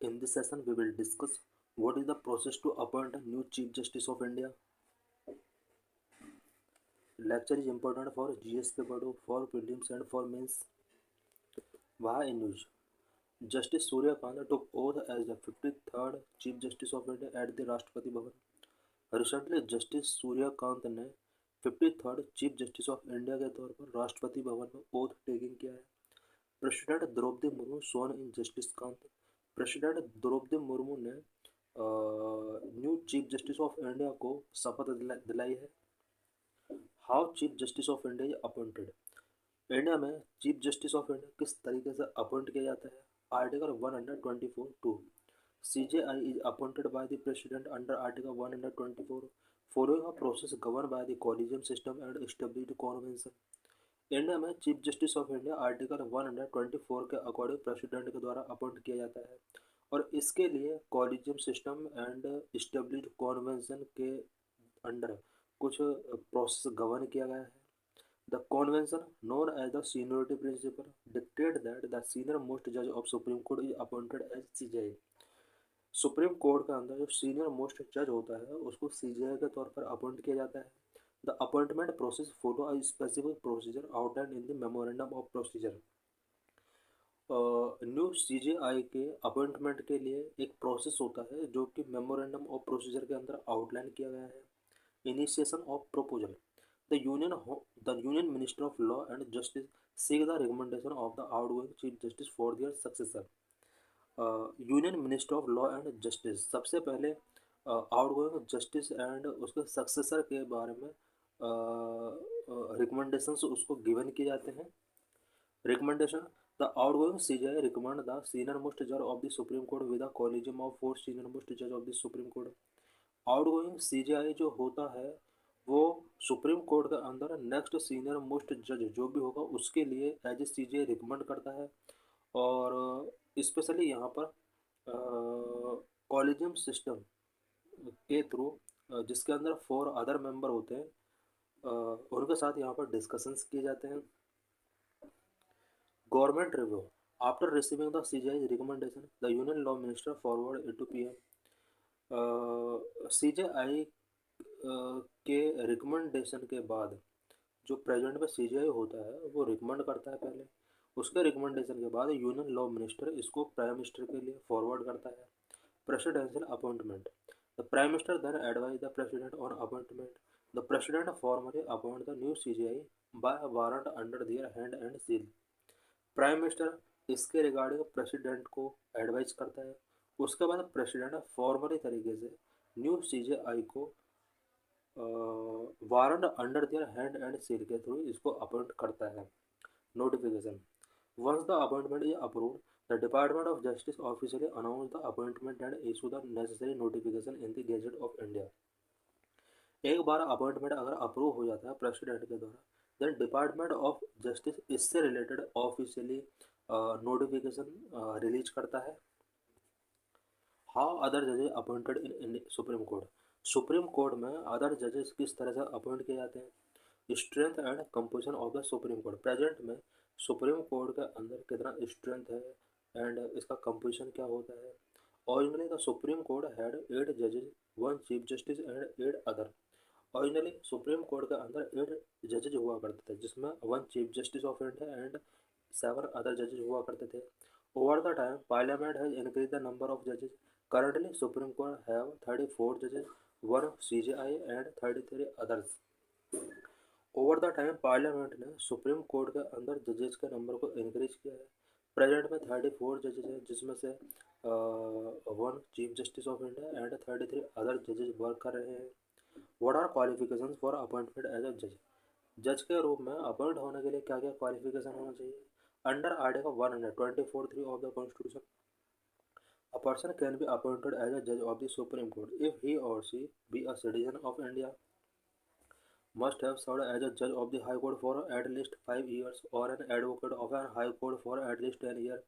In this session, we will discuss what is the process to appoint a new Chief Justice of India. Lecture is important for GS paper 2, for prelims and for mains. Why in news? Justice Surya Kant took oath as the 53rd Chief Justice of India at the Rashtrapati Bhavan. Recently, Justice Surya Kant ने 53rd Chief Justice of India के तौर पर राष्ट्रपति भवन में oath taking किया है. President Draupadi Murmu sworn in Justice Kant. President Draupadi Murmu ने new chief justice of India को शपथ दिलाई है. How chief justice of India is appointed. India में चीफ जस्टिस ऑफ इंडिया किस तरीके से अपॉइंट किया जाता है. Article 124(2). CJI is appointed by the President under Article 124 following a process governed by the collegium system and established convention. India में chief justice of India article 124 के according president के द्वारा अपॉइंट किया जाता है और इसके लिए collegium system and established convention के अंडर कुछ प्रोसेस गवर्न किया गया है. The convention known as the seniority principle dictate that the senior most जज of supreme court is appointed as CJI. Supreme court के अंदर जो सीनियर मोस्ट जज होता है उसको CJI के तौर पर अपॉइंट किया जाता है. The appointment process follow a specific procedure outlined in the memorandum of procedure. New CJI के अपॉइंटमेंट के लिए एक प्रोसेस होता है जो कि मेमोरेंडम ऑफ प्रोसीजर के अंदर आउटलाइन किया गया है. Initiation of proposal. The union minister of law and justice seek the recommendation of the outgoing chief justice for their successor. Union minister of law and justice सबसे पहले outgoing justice and उसके successor के बारे में recommendations उसको given किए जाते हैं. Recommendation. The outgoing CJI recommend the senior most जज of the supreme court with a collegium of 4 senior most जज of the supreme court. Outgoing CJI जो होता है वो सुप्रीम कोर्ट के अंदर नेक्स्ट सीनियर मोस्ट जज जो भी होगा उसके लिए एज ए CJI रिकमेंड करता है और स्पेशली यहाँ पर कॉलेजियम सिस्टम के थ्रू जिसके अंदर 4 अदर मेंबर होते हैं उनके साथ यहाँ पर डिस्कशंस किए जाते हैं. Government review. After receiving the CJI recommendation the union law minister forward it to PM. CJI के रिकमेंडेशन के बाद जो प्रेजेंट में CJI होता है वो रिकमेंड करता है पहले. उसके रिकमेंडेशन के बाद यूनियन लॉ मिनिस्टर इसको प्राइम मिनिस्टर के लिए फॉरवर्ड करता है. Presidential appointment. The prime minister then advise the president on appointment. The president formally appoint the new CJI by warrant under their hand and seal. Prime minister इसके regarding president को advise करता है. उसके बाद president formally तरीके से new CJI को warrant under their hand and seal के थ्रू इसको अपॉइंट करता है. Notification. Once the appointment is approved, the Department of Justice officially announce the appointment and issue the necessary notification in the Gazette of India. एक बार appointment अगर approve हो जाता है president के द्वारा देन डिपार्टमेंट ऑफ जस्टिस इससे related officially notification release करता है. हाउ अदर जजेस appointed in supreme court. Supreme court में अदर जजेस किस तरह से अपॉइंट किए जाते हैं. Strength and composition of the supreme court. Present में सुप्रीम कोर्ट के अंदर कितना स्ट्रेंथ है एंड इसका कंपोजिशन क्या होता है. Originally the supreme court had 8 जजेस, 1 chief justice and 8 other. Originally supreme court के अंदर 8 जजेज हुआ करते थे जिसमें 1 chief justice of India and 7 other जजेज हुआ करते थे. Over the time parliament has increase the number of जजेज. करंटली सुप्रीम कोर्ट हैव 34 जजेज, 1 CJI and 33 others. Over the time parliament ने सुप्रीम कोर्ट के अंदर जजेस के नंबर को इंक्रीज किया है. प्रेजेंट में 34 जजेस हैं जिसमें से 1 chief justice of India and 33 other जजेस वर्क कर रहे हैं. What are qualifications for appointment as a जज. जज के रूप में अपॉइंट होने के लिए क्या क्या क्वालिफिकेशन होना चाहिए. Under article 124(3) of the constitution a person can be appointed as a judge of the Supreme Court if he or she be a citizen of India, must have served as a judge of the High Court for at least 5 years or an advocate of an High Court for at least 10 years.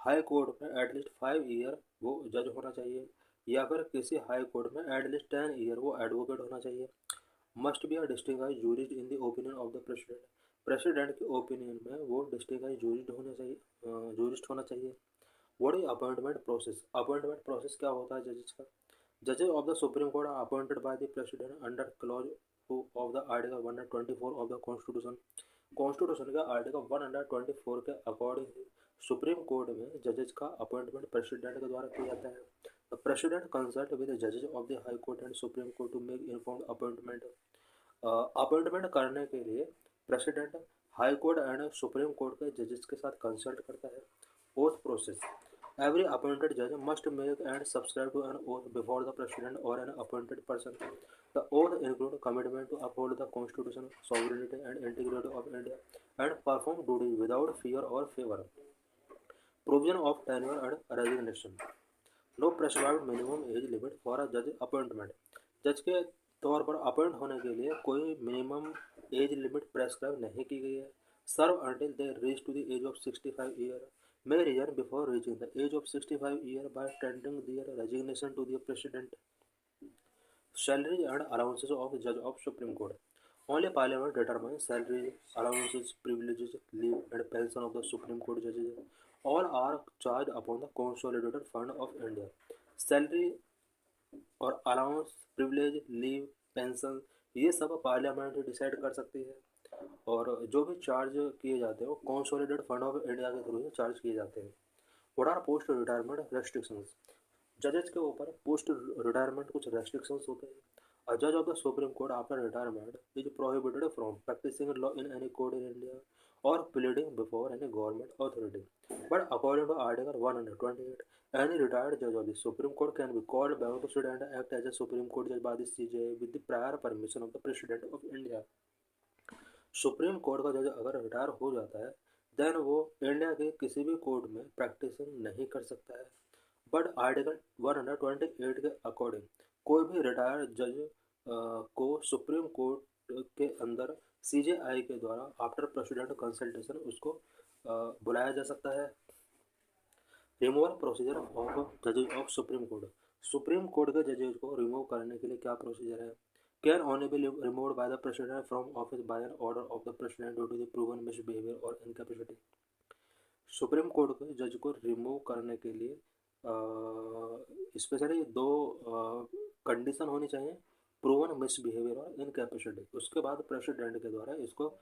High court में at least 5 year वो जज होना चाहिए या फिर किसी high court में at least 10 year वो एडवोकेट होना चाहिए. Must be a distinguished jurist in the opinion of the president. President के ओपिनियन में वो डिस्टिंग्विश्ड जूरिस्ट होना चाहिए. What is appointment process? Appointment process क्या होता है जजेस का? जजेस of the supreme court are appointed by the president under clause of the article 124 of the constitution. Constitution के आर्टिकल 124 के अकॉर्डिंग सुप्रीम कोर्ट में जजेस का अपॉइंटमेंट प्रेसिडेंट के द्वारा किया जाता है। द प्रेसिडेंट कंसल्ट विद जजेस of the high court and supreme court to make informed appointment. Appointment करने के लिए president high court and supreme court के जजेस के साथ कंसल्ट करता है। Oath process. Every appointed judge must make and subscribe to an oath before the president or an appointed person. The oath includes commitment to uphold the constitution, sovereignty and integrity of India and perform duties without fear or favor. Provision of tenure and resignation. No prescribed minimum age limit for a जज appointment. जज के तौर पर appoint होने के लिए कोई minimum age limit prescribe नहीं की गई है। Serve until they reach to the age of 65 year, may resign before reaching the age of 65 year by tendering their resignation to the president. Salaries and allowances of the judge of Supreme Court. Only Parliament determines salaries, allowances, privileges, leave, and pension of the Supreme Court judges. All are charged upon the Consolidated Fund of India. Salary और allowance, privilege, leave, pension, ये सब parliament decide कर सकती है। और जो भी charge किए जाते हैं वो कंसोलिडेटेड फंड ऑफ इंडिया के थ्रू ही चार्ज किए जाते हैं। What R post retirement restrictions? जजेस के ऊपर पोस्ट रिटायरमेंट कुछ रेस्ट्रिक्शंस होते हैं। अ जज of the supreme court after retirement is prohibited from practising law in any court in India और pleading before any government authority. But according to article 128, any retired judge of the Supreme Court can be called back to sit and act as a Supreme Court judge by the CJI with the prior permission of the President of India. Supreme court का जज अगर retire हो जाता है then वो India के किसी भी कोर्ट में प्रैक्टिसिंग नहीं कर सकता है। बट आर्टिकल 128 के अकॉर्डिंग कोई भी रिटायर्ड जज को सुप्रीम कोर्ट के अंदर सीजेआई के द्वारा आफ्टर प्रेसिडेंट कंसल्टेशन उसको बुलाया जा सकता है। रिमूवल प्रोसीजर ऑफ जजेज of supreme court. Supreme court के जजेज को रिमूव करने के लिए क्या प्रोसीजर है? Can only be remove by the president from office by an order of the president due to the proven misbehaviour और इनकैपेसिटी। सुप्रीम कोर्ट के जज को रिमूव करने के लिए स्पेशली दो कंडीशन होनी चाहिए, प्रूवन मिसबिहेवियर और इनकैपेसिटी। उसके बाद प्रेसिडेंट के द्वारा इसको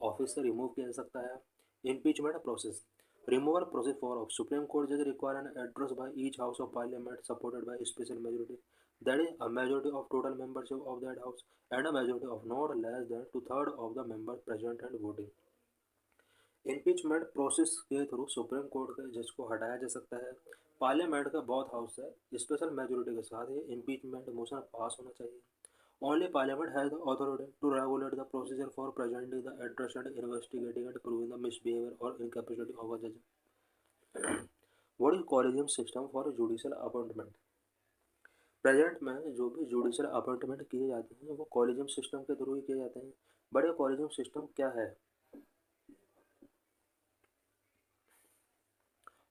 ऑफिस से रिमूव किया जा सकता है। Impeachment process. Removal process for of Supreme Court judge require an address by each House of Parliament supported by a special majority. That is, a majority of total membership of that House and a majority of not less than two-thirds of the members present and voting. Impeachment process के through supreme court के जज को हटाया जा सकता है। Parliament का both house है, स्पेशल मेजोरिटी के साथ ये इम्पीचमेंट मोशन पास होना चाहिए। Only Parliament has the authority to regulate the procedure for presenting the address and investigating and proving the misbehavior or incapacity of a judge. What is collegium system for judicial appointment? Present में जो भी judicial appointment किए जाते हैं वो collegium system के through ही किए जाते हैं। बट ये कॉलेजियम सिस्टम क्या है?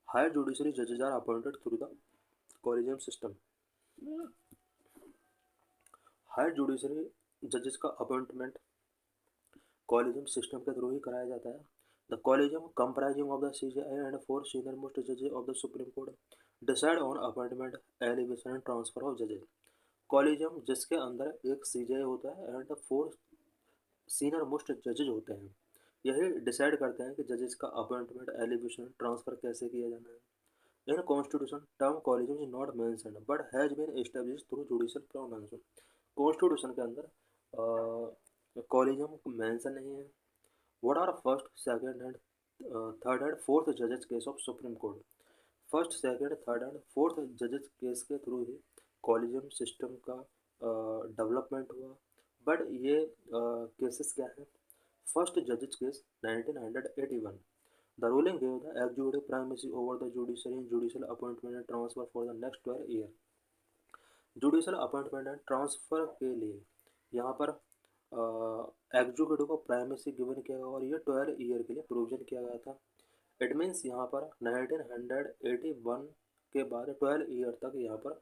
हायर जुडिशरी जजेस are appointed through the collegium system. Higher judiciary जजेस का अपॉइंटमेंट कॉलेजियम सिस्टम के थ्रू ही कराया जाता है। The collegium comprising of the CJI and 4 senior most जजेस of the supreme court decide on appointment, elevation and transfer of जजेस। Collegium जिसके अंदर एक सीजेआई होता है एंड 4 सीनियर मोस्ट जजेस होते हैं, यही डिसाइड करते हैं कि जजेस का अपॉइंटमेंट, एलिवेशन, ट्रांसफर कैसे किया जाना है। In constitution term collegium is not mentioned but has been established through judicial pronunciation. Constitution के अंदर कॉलेजियम मेंशन नहीं है। What are first, second and third and fourth जजेस case of supreme court? First, second, third and fourth जजेस case के through ही collegium system का development हुआ। बट ये केसेस क्या है? फर्स्ट जजेस case 1981। The ruling gave the executive primacy over the judiciary in judicial appointment and transfer for the next 12 years. Judicial appointment and transfer के लिए यहाँ पर एग्जीक्यूटिव को प्राइमेसी गिवन किया गया और ये 12 ईयर के लिए प्रोविजन किया गया था। इट मीन्स यहाँ पर 1981 के बाद 12 ईयर तक यहाँ पर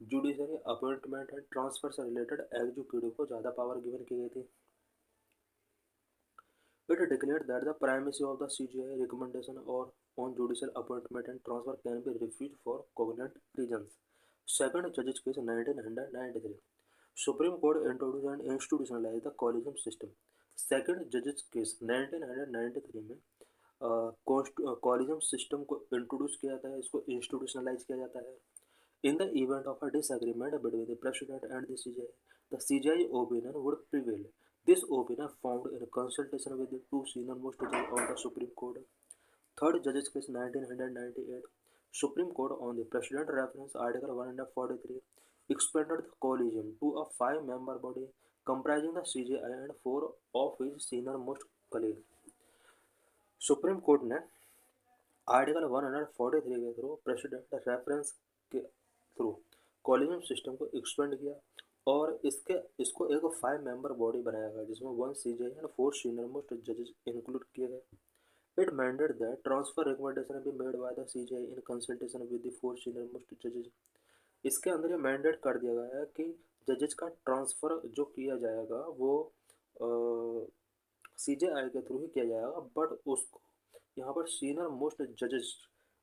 जुडिशरी अपॉइंटमेंट एंड ट्रांसफ़र से रिलेटेड एग्जीक्यूटिव को ज़्यादा पावर गिवन की गई थी। It declared that the primacy of the CGI recommendation और on judicial appointment and transfer can be refused for cognate reasons. Second Judges Case 1993. Supreme Court introduced and institutionalized the collegium system. Second Judges Case 1993 में collegium system को introduce किया जाता है, इसको institutionalise किया जाता है. In the event of a disagreement between the President and the CJI opinion would prevail. This opinion found in consultation with the two senior most judges of the Supreme Court. Third Judges Case 1998. Supreme Court on the President reference Article 143 expanded the collegium to a 5-member body comprising the CJI and 4 of his senior most colleagues. Supreme court ने article 143 के through president reference के through collegium system को expand किया और इसको एक 5-member body बनाया गया जिसमें 1 CJI एंड 4 सीनियर मोस्ट जजेस इंक्लूड किए गए. It mandate that transfer recommendation be made by the CJI in consultation with the 4 senior most जजेस. इसके अंदर ये मैंडेट कर दिया गया है कि जजेस का ट्रांसफ़र जो किया जाएगा वो CJI के थ्रू ही किया जाएगा, बट उसको यहाँ पर सीनियर मोस्ट जजेस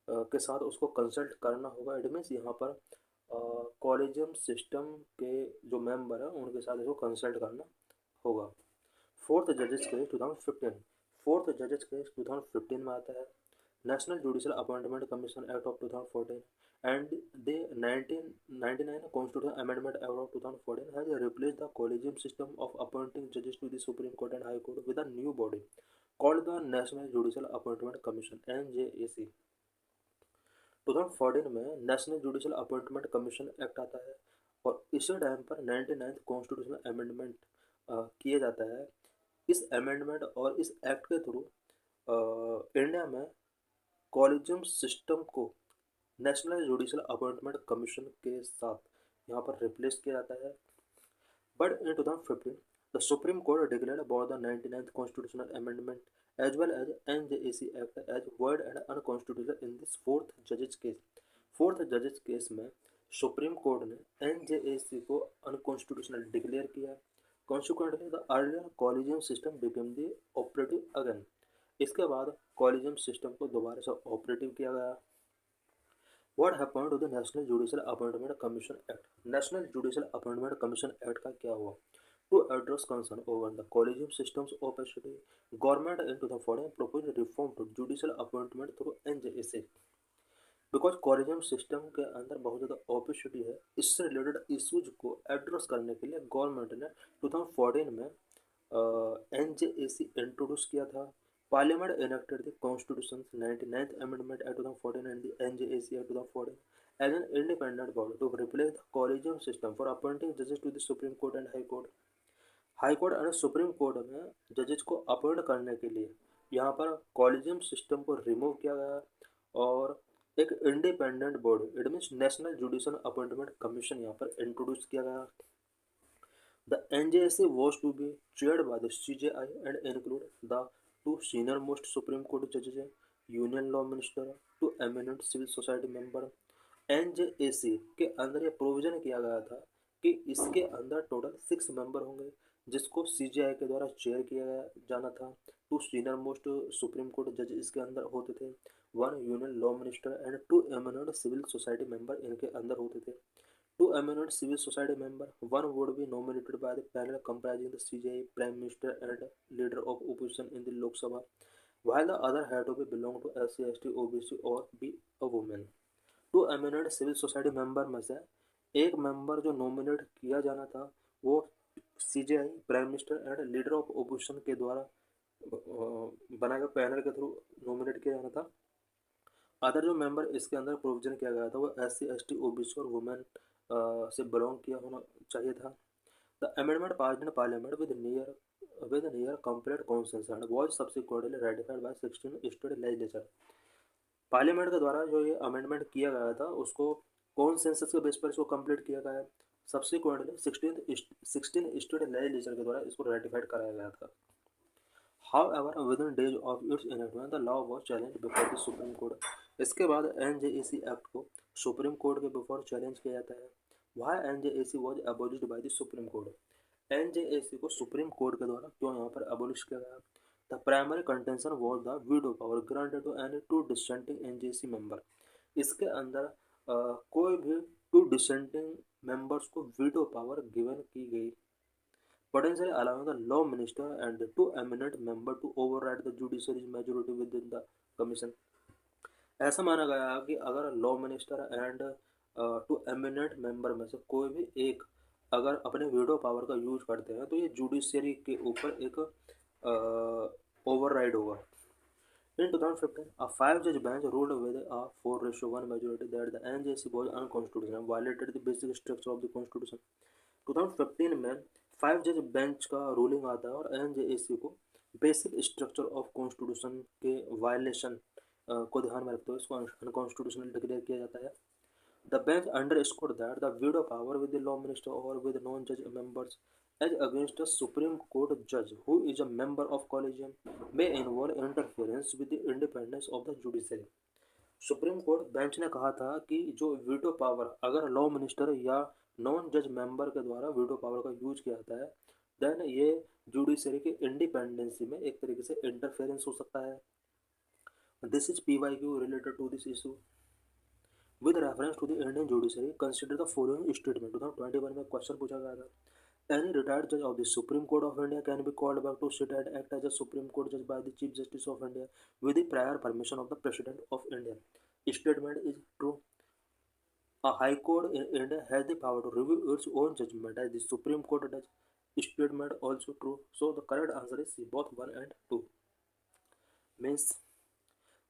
के साथ उसको कंसल्ट करना होगा. इट मीन्स यहाँ पर कॉलेजियम सिस्टम के जो मेंबर हैं उनके साथ इसको कंसल्ट करना होगा. फोर्थ जजेस केस 2015 में आता है. National judicial appointment commission act of 2014 and the 1999 Constitutional Amendment Act of 2014 has replaced the collegium system of appointing judges to the Supreme Court and High Court with a new body called the National Judicial Appointment Commission (NJAC). 2014 में national judicial appointment commission act आता है और इसी time पर 99th constitutional amendment किया जाता है. इस अमेंडमेंट और इस एक्ट के थ्रू इंडिया में कॉलेजियम सिस्टम को नेशनल जुडिशल अपॉइंटमेंट कमीशन के साथ यहाँ पर रिप्लेस किया जाता है. But in 2015 the supreme court declared about the 99th constitutional amendment as well as NJAC Act as void and unconstitutional in this fourth judges case. Fourth जजेस case में supreme court ने NJAC को unconstitutional declare किया. Consequently the earlier collegium system became the operative again. इसके बाद collegium system को दोबारा से ऑपरेटिव किया गया. What happened to the National Judicial Appointment Commission Act? National Judicial Appointment Commission Act का क्या हुआ? To address concern over the collegium system's opacity, government in 2014 proposed reform to judicial appointment through NJAC. Because collegium system के अंदर बहुत ज़्यादा ऑपरेसिटी है, इससे related issues को एड्रेस करने के लिए गवर्नमेंट ने 2014 में NJAC इंट्रोड्यूस किया था. Parliament enacted the Constitution's 99th Amendment Act 2014 and the NJAC Act 2014 as an independent body to replace the collegium system for appointing judges to the Supreme Court and High Court. High court और supreme court में जजेस को appoint करने के लिए यहाँ पर collegium system को रिमूव किया गया और एक independent body it means national judicial appointment commission यहाँ पर इंट्रोड्यूस किया गया. The NJAC was to be chaired by the CJI and include the 2 senior most Supreme Court judges, Union Law Minister, 2 eminent civil society member. NJAC के अंदर ये provision किया गया था कि इसके अंदर टोटल 6 मेंबर होंगे जिसको CJI के द्वारा चेयर किया जाना था. 2 सीनियर मोस्ट सुप्रीम कोर्ट जज इसके अंदर होते थे, 1 union law minister and 2 eminent civil society member इनके अंदर होते थे. 2 eminent civil society member, one would be nominated by the panel comprising the CJI, Prime Minister and Leader of Opposition in the Lok Sabha, while the other had to be belong to SC, ST, OBC or be a woman. 2 eminent civil society member में से एक member जो nominate किया जाना था वो CJI, prime minister and leader of opposition के द्वारा बनाए गए पैनल के थ्रू नॉमिनेट किया जाना था. अदर जो मेंबर इसके अंदर प्रोविजन किया गया था वो SC, ST, OBC और वुमेन से बिलोंग किया होना चाहिए था. The amendment passed in parliament with near complete consensus and was subsequently ratified by 16 state legislature. Parliament के द्वारा जो ये अमेंडमेंट किया गया था उसको कॉन्सेंसस के बेस पर इसको कंप्लीट किया गया है. सब्सिक्वेंटली 16 स्टेट लेजिस्लेचर के द्वारा इसको रेटिफाइड कराया गया था. However, within days of its enactment, the law was challenged before the Supreme Court. इसके बाद NJAC एक्ट को सुप्रीम कोर्ट के बिफोर चैलेंज किया जाता है. Why NJAC was abolished by the Supreme Court? NJAC को सुप्रीम कोर्ट के द्वारा क्यों यहाँ पर अबोलिश किया गया? The primary contention was the veto power granted to any two dissenting NJC member. इसके अंदर कोई भी टू डिसेंटिंग मेंबर्स को वीटो पावर गिवन की गई, potentially allowing the law minister and the two eminent member to override the judiciary's majority within the commission. ऐसा माना गया कि अगर law minister and two eminent member में से कोई भी एक अगर अपने वीटो पावर का यूज करते हैं तो ये जुडिशरी के ऊपर एक ओवरराइड होगा. In 2015, a five-judge bench ruled with a 4:1 majority that the NJC was unconstitutional and violated the basic structure of the constitution. 2015 में 5 जज बेंच का रूलिंग आता है और NJAC को बेसिक स्ट्रक्चर ऑफ कॉन्स्टिट्यूशन के वायलेशन को ध्यान में रखते हुए इसको अनकॉन्स्टिट्यूशनल डिक्लेयर किया जाता है. The bench underscored that the veto power with the law minister or with non-judge members as against a Supreme Court judge who is a member of collegium may involve interference with the independence of the judiciary. Supreme court bench ने कहा था कि जो veto power अगर law minister या non जज member के द्वारा वीटो पावर का यूज किया जाता है देन ये जुडिशरी के इंडिपेंडेंसी में एक तरीके से इंटरफेरेंस हो सकता है. This is PYQ related to this issue. With reference to the Indian judiciary, consider the following statement. 2021 में क्वेश्चन पूछा गया था. Any retired judge of the Supreme Court of India can be called back to sit and act as a Supreme Court judge by the Chief Justice of India with the prior permission of the President of India. Statement is true. A High Court in India has the power to review its own judgment as the Supreme Court does. Statement also true. So the correct answer is C, both 1 and 2. Means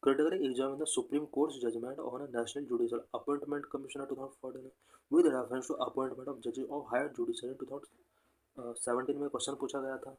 critically examine the Supreme Court's judgment on a National Judicial Appointment Commission 2014 with reference to appointment of judges of higher judiciary 2017 में question पूछा गया था.